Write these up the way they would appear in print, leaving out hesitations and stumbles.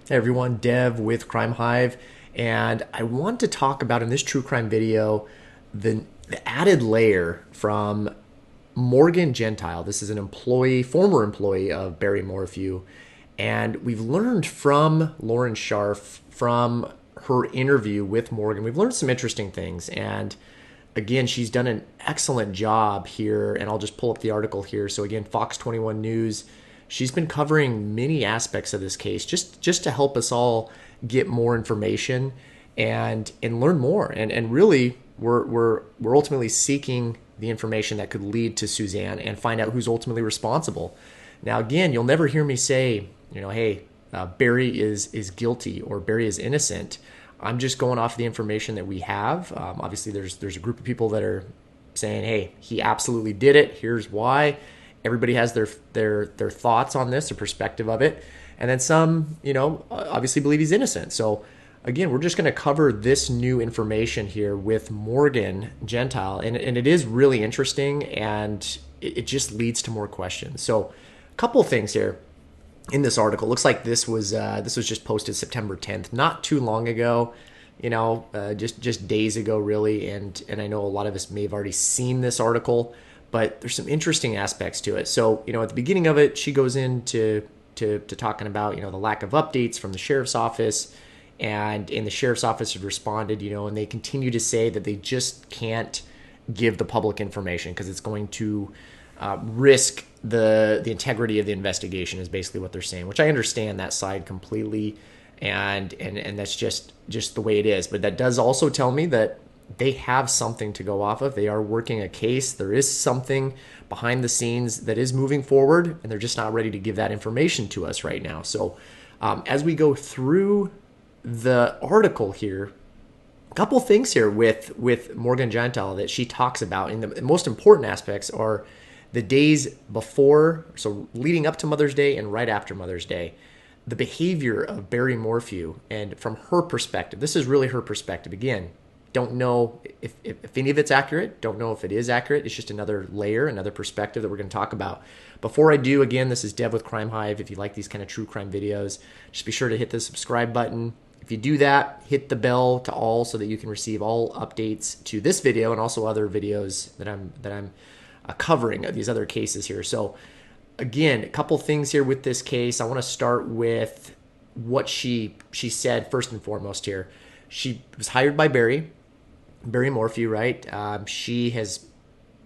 Hey everyone, Dev with Crime Hive, and I want to talk about in this true crime video the added layer from Morgan Gentile. This is an employee, former employee of Barry Morphew, and we've learned from Lauren Scharf from her interview with Morgan. We've learned some interesting things, and again, she's done an excellent job here. And I'll just pull up the article here. So again, Fox 21 News. She's been covering many aspects of this case just to help us all get more information and learn more. And really, we're ultimately seeking the information that could lead to Suzanne and find out who's ultimately responsible. Now, again, you'll never hear me say, hey, Barry is guilty or Barry is innocent. I'm just going off the information that we have. Obviously, there's a group of people that are saying, hey, he absolutely did it. Here's why. Everybody has their thoughts on this, their perspective of it. And then some, obviously believe he's innocent. So again, we're just going to cover this new information here with Morgan Gentile. And it is really interesting, and it just leads to more questions. So a couple of things here in this article. It looks like this was just posted September 10th, not too long ago, just days ago, really. And I know a lot of us may have already seen this article, but there's some interesting aspects to it. So, at the beginning of it, she goes into to talking about, the lack of updates from the sheriff's office, and the sheriff's office have responded, and they continue to say that they just can't give the public information because it's going to risk the integrity of the investigation, is basically what they're saying, which I understand that side completely. And that's just the way it is. But that does also tell me that they have something to go off of. They are working a case. There is something behind the scenes that is moving forward, and they're just not ready to give that information to us right now. So as we go through the article here, a couple things here with Morgan Gentile that she talks about, and the most important aspects are the days before, so leading up to Mother's Day and right after Mother's Day, the behavior of Barry Morphew. And from her perspective, this is really her perspective. Again, don't know if any of it's accurate. Don't know if it is accurate. It's just another layer, another perspective that we're going to talk about. Before I do, again, this is Dev with Crime Hive. If you like these kind of true crime videos, just be sure to hit the subscribe button. If you do that, hit the bell to all so that you can receive all updates to this video and also other videos that I'm covering these other cases here. So again, a couple things here with this case. I want to start with what she said first and foremost here. She was hired by Barry Morphew, right? She has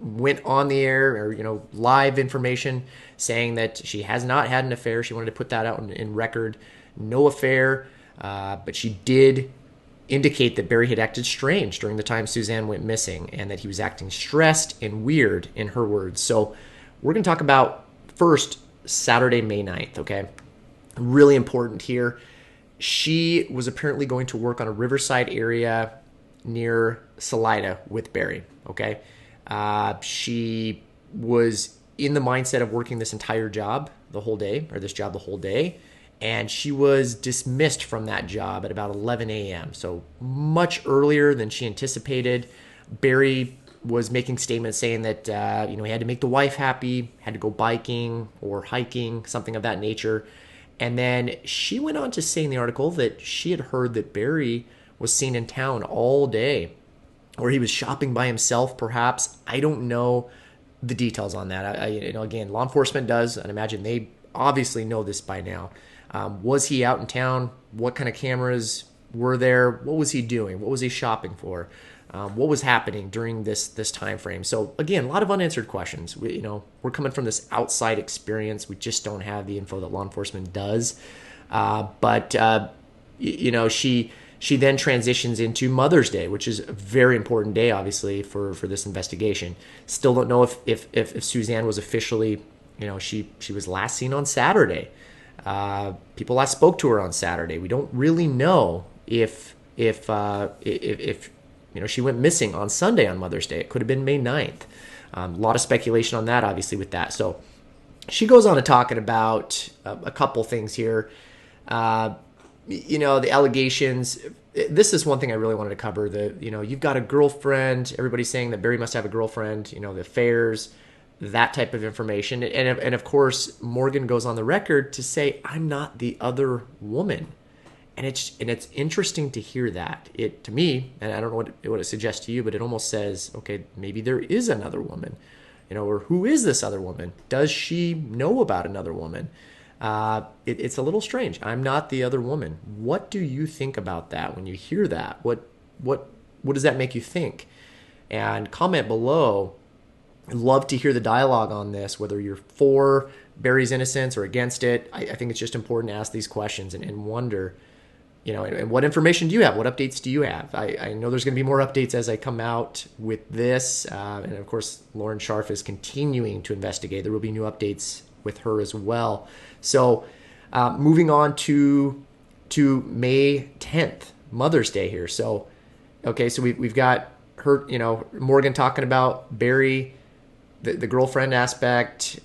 went on the air or, live information saying that she has not had an affair. She wanted to put that out in record. No affair. But she did indicate that Barry had acted strange during the time Suzanne went missing, and that he was acting stressed and weird, in her words. So we're going to talk about first Saturday, May 9th, okay? Really important here. She was apparently going to work on a riverside area near Salida with Barry, okay? She was in the mindset of working this entire job the whole day, and she was dismissed from that job at about 11 a.m., so much earlier than she anticipated. Barry was making statements saying that, he had to make the wife happy, had to go biking or hiking, something of that nature. And then she went on to say in the article that she had heard that Barry was seen in town all day, or he was shopping by himself, perhaps. I don't know the details on that. Again, law enforcement does, and I imagine they obviously know this by now. Was he out in town? What kind of cameras were there? What was he doing? What was he shopping for? What was happening during this time frame? So again, a lot of unanswered questions. We're coming from this outside experience. We just don't have the info that law enforcement does. But she then transitions into Mother's Day, which is a very important day, obviously, for this investigation. Still don't know if Suzanne was officially, she was last seen on Saturday. People last spoke to her on Saturday. We don't really know if she went missing on Sunday on Mother's Day. It could have been May 9th. A lot of speculation on that, obviously, with that. So she goes on to talking about a couple things here. The allegations. This is one thing I really wanted to cover. You've got a girlfriend. Everybody's saying that Barry must have a girlfriend. The affairs, that type of information. And of course, Morgan goes on the record to say, I'm not the other woman. And it's interesting to hear that. It, to me, and I don't know what it suggests to you, but it almost says, okay, maybe there is another woman, or who is this other woman? Does she know about another woman? It's a little strange. I'm not the other woman. What do you think about that when you hear that? What does that make you think? And comment below. I'd love to hear the dialogue on this, whether you're for Barry's innocence or against it. I think it's just important to ask these questions and wonder, and what information do you have? What updates do you have? I know there's going to be more updates as I come out with this. And of course, Lauren Scharf is continuing to investigate. There will be new updates with her as well. So moving on to May 10th, Mother's Day here. So, okay, so we've got her, Morgan talking about Barry, the girlfriend aspect.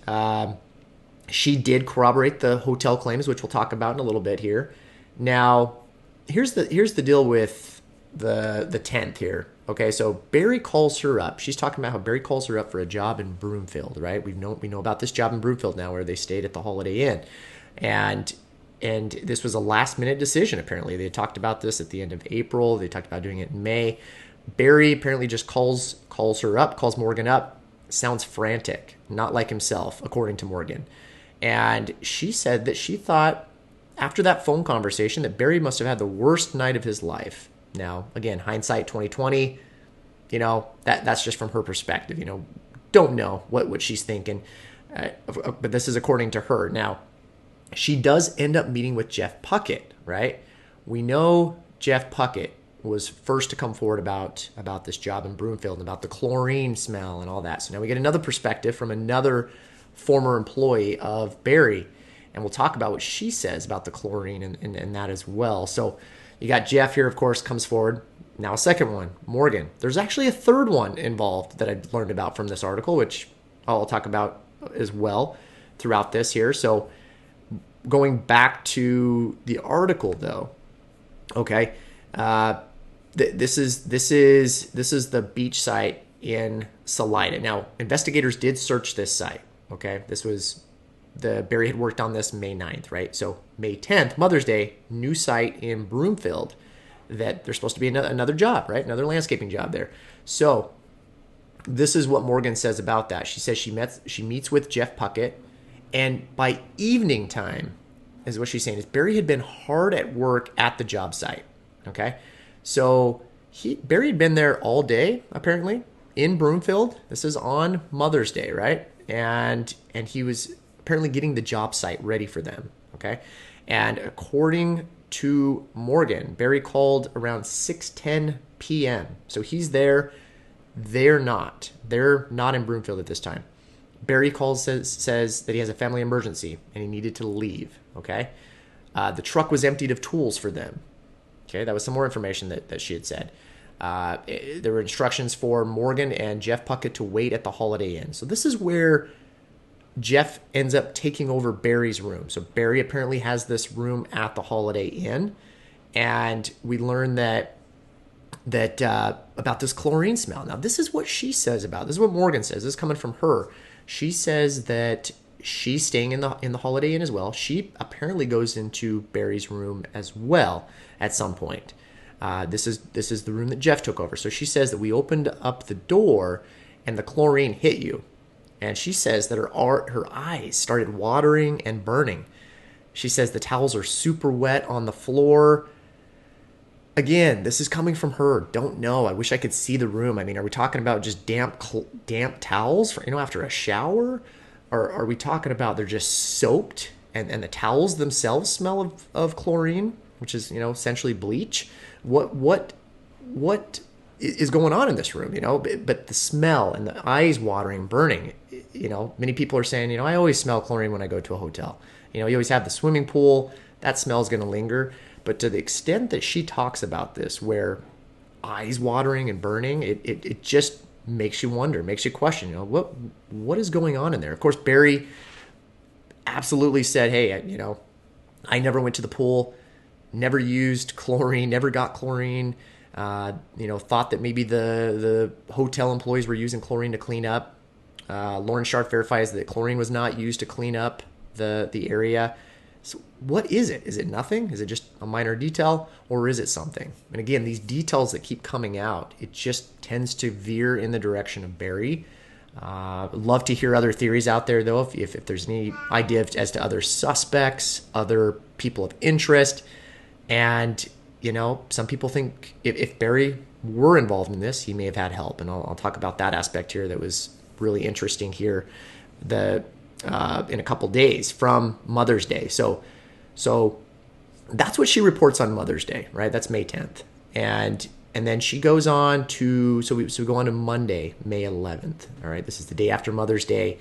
She did corroborate the hotel claims, which we'll talk about in a little bit here. Now, here's the deal with the 10th here. Okay, so Barry calls her up. She's talking about how Barry calls her up for a job in Broomfield, right? We know about this job in Broomfield now, where they stayed at the Holiday Inn, and this was a last minute decision. Apparently, they talked about this at the end of April. They talked about doing it in May. Barry apparently just calls her up, calls Morgan up. Sounds frantic, not like himself, according to Morgan. And she said that she thought after that phone conversation that Barry must have had the worst night of his life. Now, again, hindsight 2020, that's just from her perspective. Don't know what she's thinking, but this is according to her. Now, she does end up meeting with Jeff Puckett, right? We know Jeff Puckett was first to come forward about this job in Broomfield and about the chlorine smell and all that. So now we get another perspective from another former employee of Barry, and we'll talk about what she says about the chlorine and that as well. So you got Jeff here, of course, comes forward. Now a second one, Morgan. There's actually a third one involved that I learned about from this article, which I'll talk about as well throughout this here. So going back to the article, though, okay, this is the beach site in Salida. Now, investigators did search this site. Okay, this was Barry had worked on this May 9th, right? So May 10th, Mother's Day, new site in Broomfield that there's supposed to be another job, right? Another landscaping job there. So this is what Morgan says about that. She says she meets with Jeff Puckett, and by evening time, is what she's saying, is Barry had been hard at work at the job site. Okay, so Barry had been there all day apparently in Broomfield. This is on Mother's Day, right? And he was apparently getting the job site ready for them. Okay, and according to Morgan, Barry called around 6:10 p.m. So he's there. They're not in Broomfield at this time. Barry calls, says that he has a family emergency and he needed to leave. Okay, the truck was emptied of tools for them. Okay, that was some more information that she had said. There were instructions for Morgan and Jeff Puckett to wait at the Holiday Inn. So this is where Jeff ends up taking over Barry's room. So Barry apparently has this room at the Holiday Inn, and we learn that about this chlorine smell. Now, this is what she says about it. This is what Morgan says. This is coming from her. She says that she's staying in the Holiday Inn as well. She apparently goes into Barry's room as well at some point. This is the room that Jeff took over. So she says that we opened up the door and the chlorine hit you. And she says that her eyes started watering and burning. She says the towels are super wet on the floor. Again, this is coming from her. Don't know. I wish I could see the room. I mean, are we talking about just damp towels for, after a shower? Or are we talking about they're just soaked and the towels themselves smell of chlorine, which is, essentially bleach? What is going on in this room, but the smell and the eyes watering, burning, many people are saying, I always smell chlorine when I go to a hotel. You always have the swimming pool, that smell is going to linger. But to the extent that she talks about this, where eyes watering and burning, it just makes you wonder, makes you question, what is going on in there? Of course, Barry absolutely said, hey, I never went to the pool, never used chlorine, never got chlorine. Thought that maybe the hotel employees were using chlorine to clean up. Lauren Scharf verifies that chlorine was not used to clean up the area. So what is it? Is it nothing? Is it just a minor detail, or is it something? And again, these details that keep coming out, it just tends to veer in the direction of Barry. Love to hear other theories out there, though, if there's any idea as to other suspects, other people of interest. And, some people think if Barry were involved in this, he may have had help. And I'll talk about that aspect here that was really interesting here in a couple days from Mother's Day. So that's what she reports on Mother's Day, right? That's May 10th. And then she goes on to, so we go on to Monday, May 11th. All right, this is the day after Mother's Day.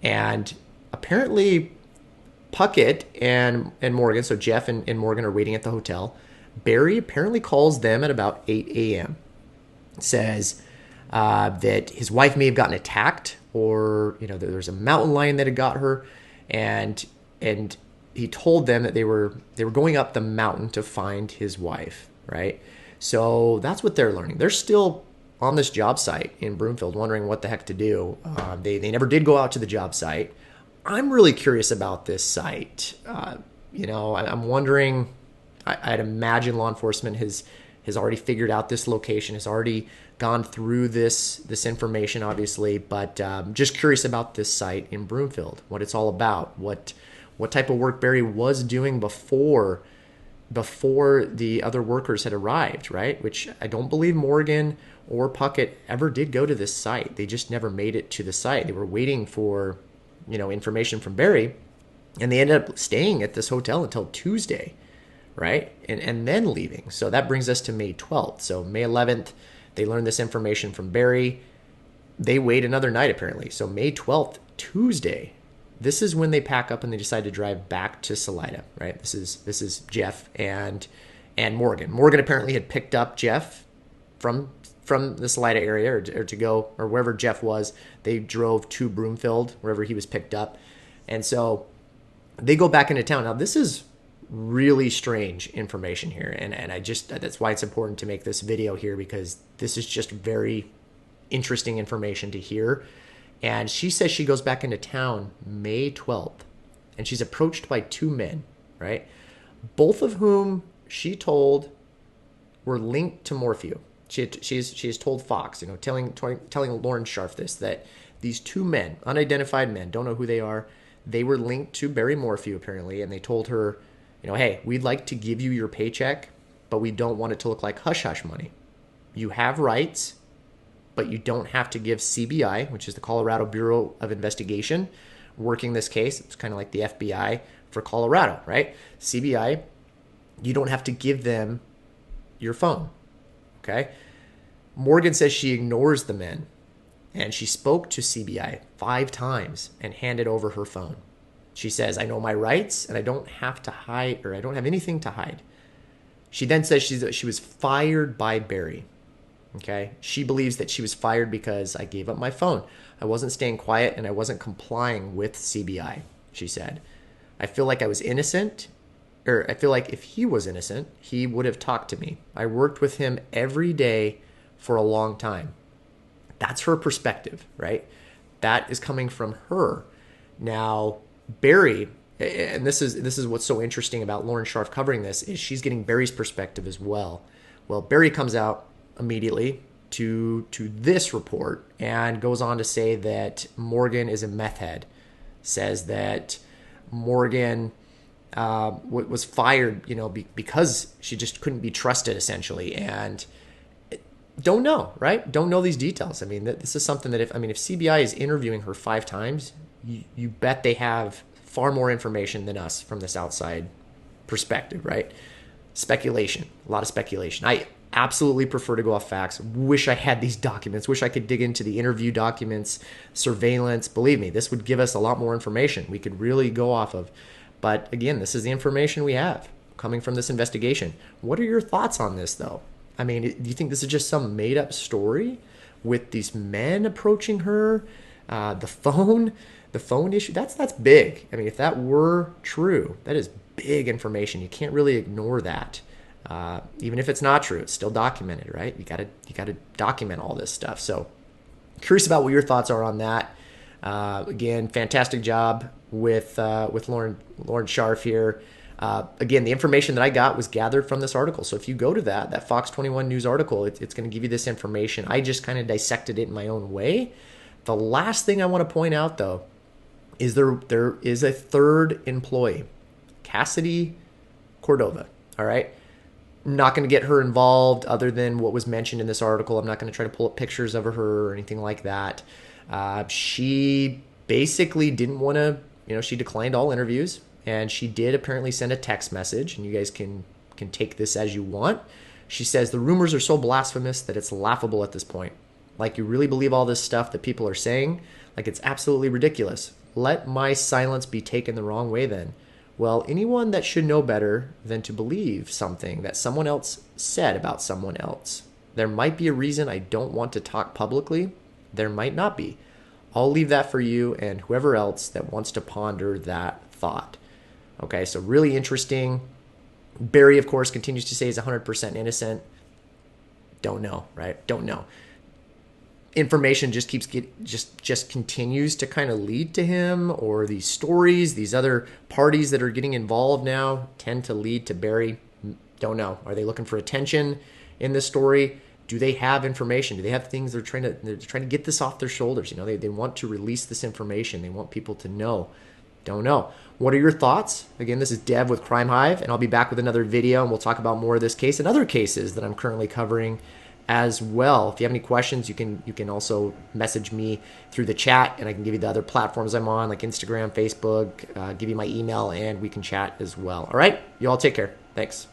And apparently Puckett and Morgan, so Jeff and Morgan are waiting at the hotel. Barry apparently calls them at about 8 a.m. Says that his wife may have gotten attacked, or there's a mountain lion that had got her, and he told them that they were going up the mountain to find his wife, right? So that's what they're learning. They're still on this job site in Broomfield, wondering what the heck to do. They never did go out to the job site. I'm really curious about this site. I'm wondering. I'd imagine law enforcement has already figured out this location, has already gone through this information, obviously. But just curious about this site in Broomfield, what it's all about, what type of work Barry was doing before the other workers had arrived, right? Which I don't believe Morgan or Puckett ever did go to this site. They just never made it to the site. They were waiting for, information from Barry, and they ended up staying at this hotel until Tuesday, right? And then leaving. So that brings us to May 12th. So May 11th, they learn this information from Barry. They wait another night, apparently. So May 12th, Tuesday, this is when they pack up and they decide to drive back to Salida, right? This is Jeff and Morgan. Morgan apparently had picked up Jeff from the Salida area or to go, or wherever Jeff was. They drove to Broomfield, wherever he was picked up. And so they go back into town. Now, this is really strange information here. And that's why it's important to make this video here, because this is just very interesting information to hear. And she says she goes back into town May 12th, and she's approached by two men, right? Both of whom she told were linked to Morphew. She has told Fox, telling Lauren Sharf this, that these two men, unidentified men, don't know who they are, they were linked to Barry Morphew apparently, and they told her, hey, we'd like to give you your paycheck, but we don't want it to look like hush-hush money. You have rights, but you don't have to give CBI, which is the Colorado Bureau of Investigation, working this case. It's kind of like the FBI for Colorado, right? CBI, you don't have to give them your phone, okay? Morgan says she ignores the men, and she spoke to CBI 5 times and handed over her phone. She says, I know my rights, and I don't have to hide, or I don't have anything to hide. She then says she was fired by Barry. Okay, she believes that she was fired because I gave up my phone. I wasn't staying quiet and I wasn't complying with CBI, she said. I feel like I was innocent, or I feel like if he was innocent, he would have talked to me. I worked with him every day for a long time. That's her perspective, right? That is coming from her. Now, Barry, and this is what's so interesting about Lauren Sharf covering this, is she's getting Barry's perspective as well. Well, Barry comes out immediately to this report and goes on to say that Morgan is a meth head, says that Morgan was fired, because she just couldn't be trusted, essentially, and don't know, right? Don't know these details. I mean, this is something that if CBI is interviewing her 5 times, you bet they have far more information than us from this outside perspective, right? Speculation, a lot of speculation. I absolutely prefer to go off facts. Wish I had these documents. Wish I could dig into the interview documents, surveillance. Believe me, this would give us a lot more information we could really go off of. But again, this is the information we have coming from this investigation. What are your thoughts on this, though? I mean, do you think this is just some made-up story with these men approaching her? The phone issue, that's big. I mean, if that were true, that is big information. You can't really ignore that. Even if it's not true, it's still documented, right? You gotta document all this stuff. So curious about what your thoughts are on that. Again, fantastic job with Lauren Scharf here. Again, the information that I got was gathered from this article. So if you go to that Fox 21 News article, it's going to give you this information. I just kind of dissected it in my own way. The last thing I want to point out, though, is there is a third employee, Cassidy Cordova. All right. I'm not going to get her involved other than what was mentioned in this article. I'm not going to try to pull up pictures of her or anything like that. She basically didn't want to, she declined all interviews, and she did apparently send a text message, and you guys can take this as you want. She says, the rumors are so blasphemous that it's laughable at this point. Like, you really believe all this stuff that people are saying? Like, it's absolutely ridiculous. Let my silence be taken the wrong way then. Well, anyone that should know better than to believe something that someone else said about someone else. There might be a reason I don't want to talk publicly. There might not be. I'll leave that for you and whoever else that wants to ponder that thought. Okay, so really interesting. Barry, of course, continues to say he's 100% innocent. Don't know, right? Don't know. Information just just continues to kind of lead to him, or these stories, these other parties that are getting involved now tend to lead to Barry. Don't know. Are they looking for attention in this story? Do they have information? Do they have things they're trying to get this off their shoulders? They want to release this information. They want people to know. Don't know. What are your thoughts? Again, this is Dev with Crime Hive, and I'll be back with another video, and we'll talk about more of this case and other cases that I'm currently covering as well. If you have any questions, you can also message me through the chat, and I can give you the other platforms I'm on, like Instagram, Facebook, give you my email, and we can chat as well. All right? You all take care. Thanks.